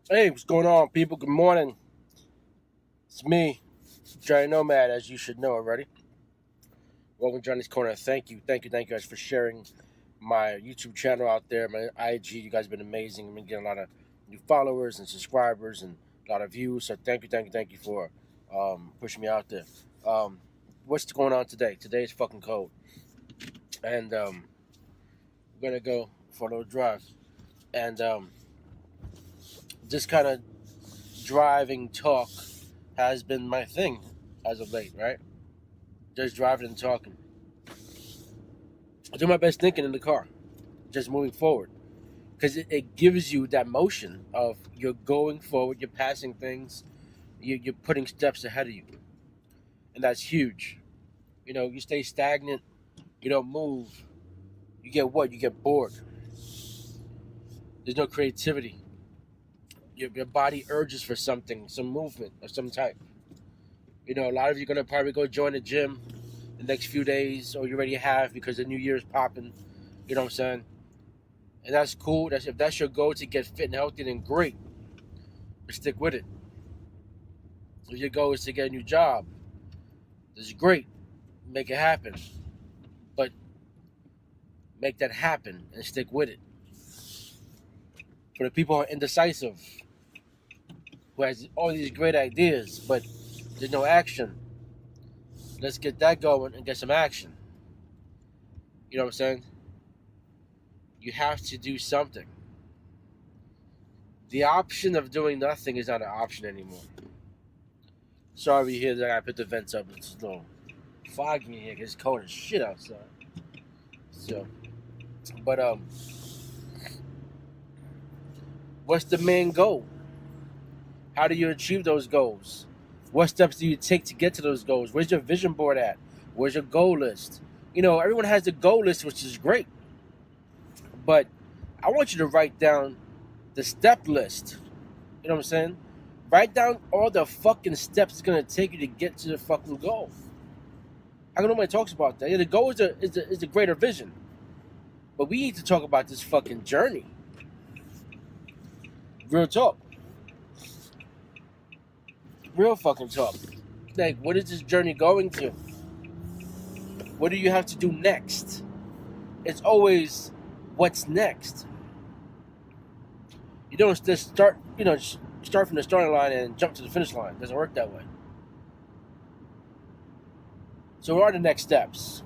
Hey, what's going on, people? Good morning. It's me, Johnny Nomad, as you should know already. Welcome to Johnny's Corner. Thank you guys for sharing my YouTube channel out there, my IG. You guys have been amazing. I've been getting a lot of new followers and subscribers and a lot of views. So thank you for pushing me out there. Um, what's going on today? Today is fucking cold, and we're gonna go for a little drive. And this kind of driving talk has been my thing as of late, right? Just driving and talking. I do my best thinking in the car, just moving forward, because it gives you that motion of you're going forward, you're passing things, you're putting steps ahead of you, and that's huge. You stay stagnant, you don't move, you get what? You get bored. There's no creativity. Your body urges for something, some movement of some type. A lot of you are gonna probably go join the gym the next few days, or you already have because the new year's popping. You know what I'm saying? And that's cool. If that's your goal to get fit and healthy, then great. But stick with it. If your goal is to get a new job, this is great. Make it happen. But make that happen and stick with it. For the people who are indecisive, who has all these great ideas, but there's no action, let's get that going and get some action. You know what I'm saying? You have to do something. The option of doing nothing is not an option anymore. Sorry to hear that I put the vents up. It's a little foggy in here. It's cold as shit outside. So, but what's the main goal? How do you achieve those goals? What steps do you take to get to those goals? Where's your vision board at? Where's your goal list? Everyone has the goal list, which is great. But I want you to write down the step list. You know what I'm saying? Write down all the fucking steps it's gonna take you to get to the fucking goal. I don't know nobody talks about that. Yeah, the goal is a greater vision. But we need to talk about this fucking journey. Real talk. Real fucking talk. Like, what is this journey going to? What do you have to do next? It's always what's next. You don't just start from the starting line and jump to the finish line. It doesn't work that way. So what are the next steps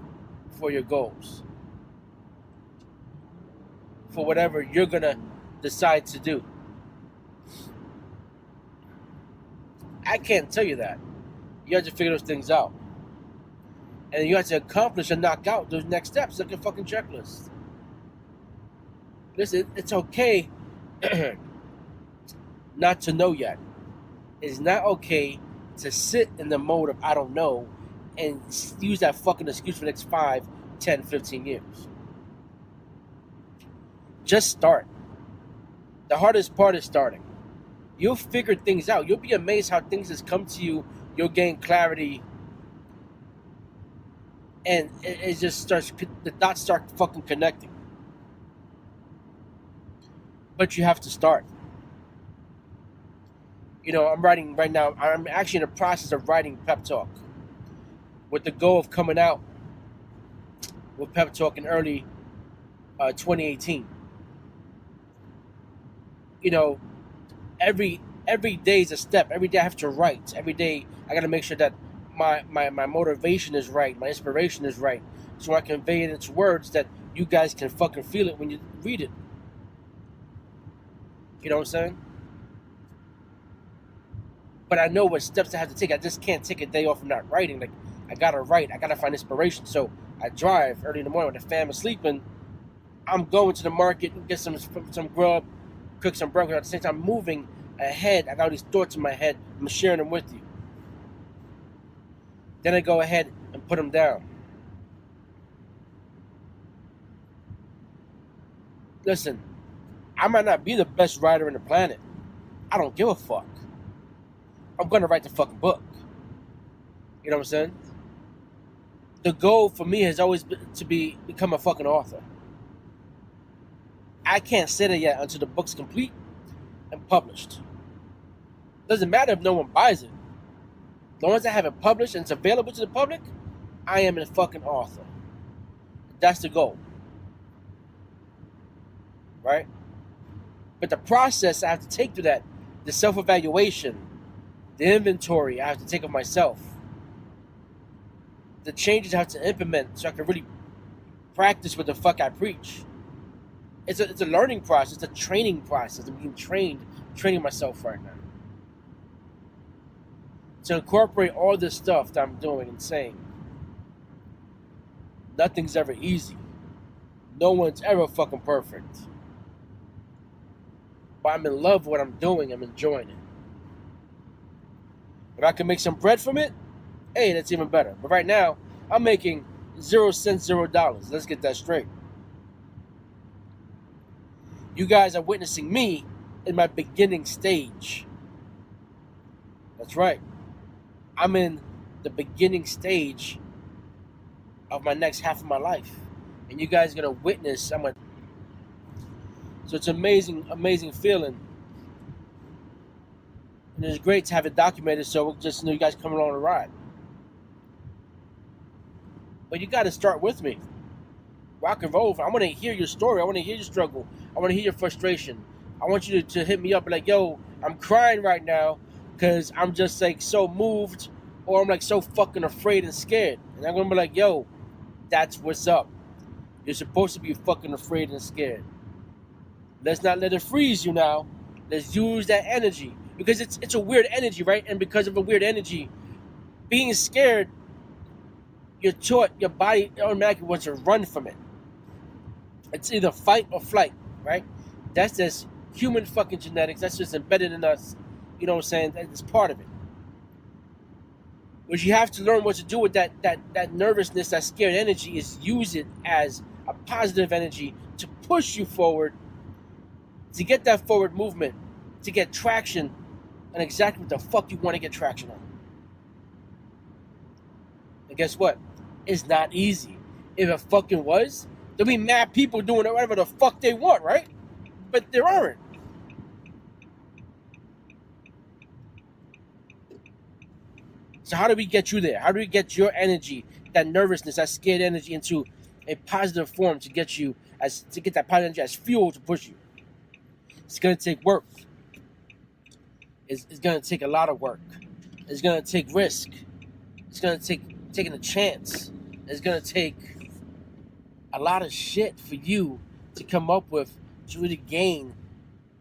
for your goals? For whatever you're gonna decide to do. I can't tell you that. You have to figure those things out. And you have to accomplish and knock out those next steps like a fucking checklist. Listen, it's okay not to know yet. It's not okay to sit in the mode of I don't know and use that fucking excuse for the next 5, 10, 15 years. Just start. The hardest part is starting. You'll figure things out. You'll be amazed how things just come to you. You'll gain clarity. And it just starts, the dots start fucking connecting. But you have to start. I'm writing right now. I'm actually in the process of writing Pep Talk with the goal of coming out with Pep Talk in early 2018. Every day is a step. Every day I have to write. Every day I got to make sure that my motivation is right, my inspiration is right, so I convey it into words that you guys can fucking feel it when you read it. You know what I'm saying? But I know what steps I have to take. I just can't take a day off from not writing. Like, I gotta write. I gotta find inspiration. So I drive early in the morning when the fam is sleeping. I'm going to the market and get some grub, cook some burgers. At the same time, moving ahead. I got all these thoughts in my head. I'm sharing them with you. Then I go ahead and put them down. Listen, I might not be the best writer in the planet. I don't give a fuck. I'm gonna write the fucking book. You know what I'm saying? The goal for me has always been to become a fucking author. I can't say that yet until the book's complete and published. Doesn't matter if no one buys it. As long as I have it published and it's available to the public, I am a fucking author. That's the goal. Right? But the process I have to take through that, the self-evaluation, the inventory I have to take of myself, the changes I have to implement so I can really practice what the fuck I preach. It's a learning process, it's a training process. I'm being training myself right now. To incorporate all this stuff that I'm doing and saying. Nothing's ever easy. No one's ever fucking perfect. But I'm in love with what I'm doing. I'm enjoying it. If I can make some bread from it, hey, that's even better. But right now, I'm making 0 cents, $0. Let's get that straight. You guys are witnessing me in my beginning stage. That's right. I'm in the beginning stage of my next half of my life. And you guys are going to witness someone. So it's amazing, amazing feeling. And it's great to have it documented so just you guys come along the ride. But you got to start with me. Rock and roll. I want to hear your story. I want to hear your struggle. I want to hear your frustration. I want you to hit me up and like, yo, I'm crying right now because I'm just like so moved or I'm like so fucking afraid and scared. And I'm going to be like, yo, that's what's up. You're supposed to be fucking afraid and scared. Let's not let it freeze you now. Let's use that energy. Because it's a weird energy, right? And because of a weird energy, being scared, you're taught, your body automatically wants to run from it. It's either fight or flight, right? That's just human fucking genetics. That's just embedded in us. You know what I'm saying? That's part of it. What you have to learn what to do with that nervousness, that scared energy, is use it as a positive energy to push you forward, to get that forward movement, to get traction on exactly what the fuck you want to get traction on. And guess what? It's not easy. If it fucking was, there'll be mad people doing whatever the fuck they want, right? But there aren't. So how do we get you there? How do we get your energy, that nervousness, that scared energy into a positive form to get that positive energy as fuel to push you? It's gonna take work. It's gonna take a lot of work. It's gonna take risk. It's gonna take taking a chance. It's gonna take a lot of shit for you to come up with to really gain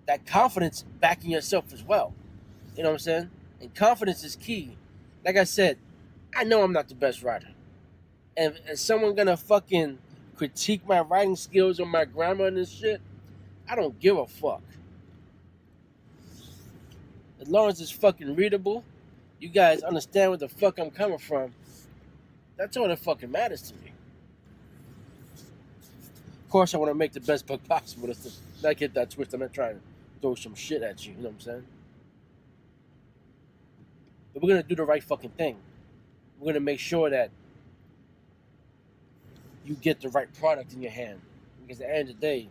that confidence back in yourself as well. You know what I'm saying? And confidence is key. Like I said, I know I'm not the best writer. And is someone gonna fucking critique my writing skills or my grammar and this shit? I don't give a fuck. As long as it's fucking readable, you guys understand where the fuck I'm coming from, that's all that fucking matters to me. Of course, I want to make the best book possible. Let's not get that twist. I'm not trying to throw some shit at you. You know what I'm saying? But we're going to do the right fucking thing. We're going to make sure that you get the right product in your hand. Because at the end of the day,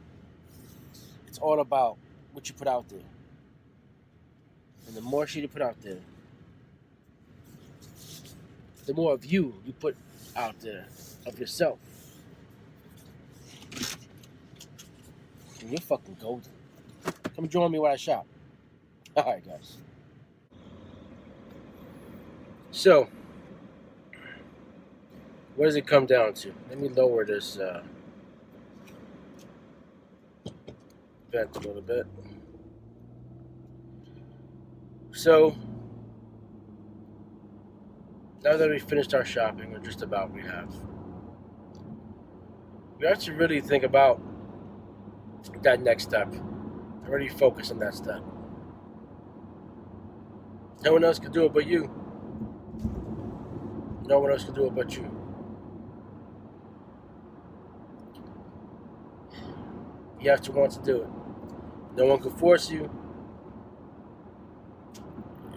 it's all about what you put out there. And the more shit you put out there, the more of you put out there, of yourself. And you're fucking golden. Come join me while I shop. Alright, guys. So, what does it come down to? Let me lower this vent a little bit. So, now that we finished our shopping, or just about we have to really think about that next step. I really focus on that step. No one else can do it but you. No one else can do it but you. You have to want to do it. No one can force you.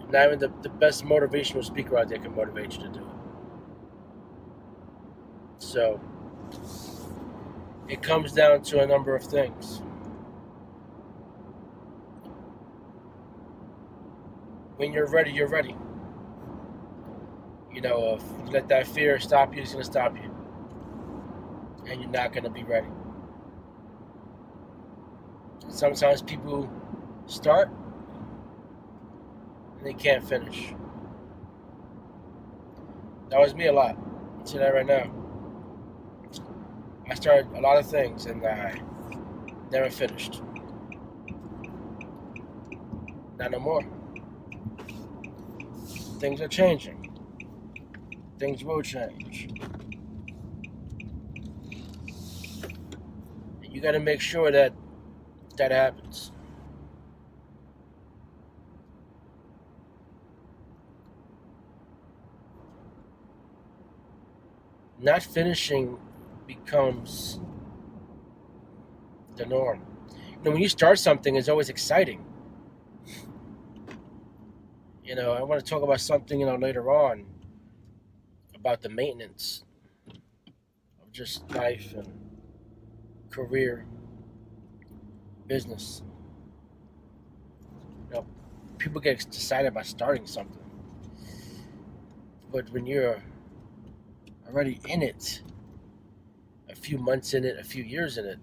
Not even the best motivational speaker out there can motivate you to do it. So, it comes down to a number of things. when you're ready, you're ready. You know, if you let that fear stop you, it's going to stop you. And you're not going to be ready. Sometimes people start and they can't finish. That was me a lot. I'll tell you that right now. I started a lot of things and I never finished. Not no more. Things are changing. Things will change. And you got to make sure that that happens. Not finishing becomes the norm. You know, when you start something, it's always exciting. You know, I want to talk about something, later on about the maintenance of just life and career, business. You know, people get excited about starting something, but when you're already in it, a few months in it, a few years in it,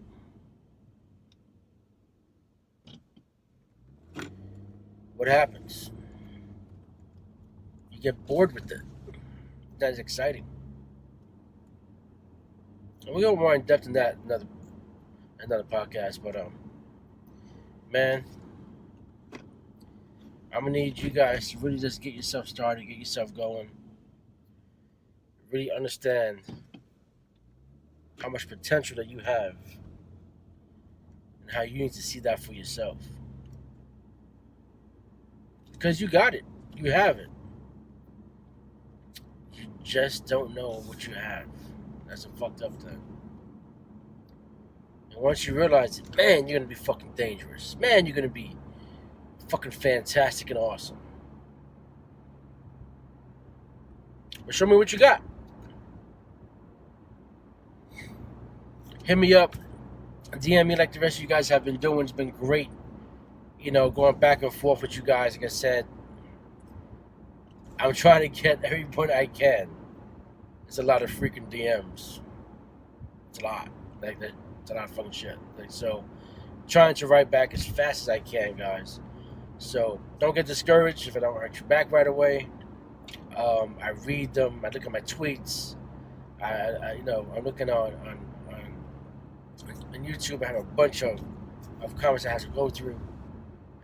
what happens? You get bored with it. That is exciting. And we'll go more in depth in that another podcast. But man, I'm gonna need you guys to really just get yourself started, get yourself going, really understand how much potential that you have and how you need to see that for yourself. Because you got it. You have it. You just don't know what you have. That's a fucked up thing. And once you realize it, man, you're gonna be fucking dangerous. Man, you're gonna be fucking fantastic and awesome. But show me what you got. Hit me up. DM me like the rest of you guys have been doing. It's been great. Going back and forth with you guys. Like I said, I'm trying to get everyone I can. It's a lot of freaking DMs. It's a lot. It's a lot of fucking shit. So, trying to write back as fast as I can, guys. So, don't get discouraged if I don't write you back right away. I read them. I look at my tweets. I'm looking on YouTube. I have a bunch of comments I have to go through.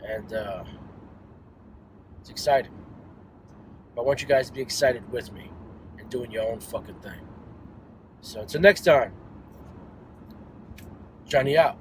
And it's exciting. But I want you guys to be excited with me and doing your own fucking thing. So until next time, Johnny out.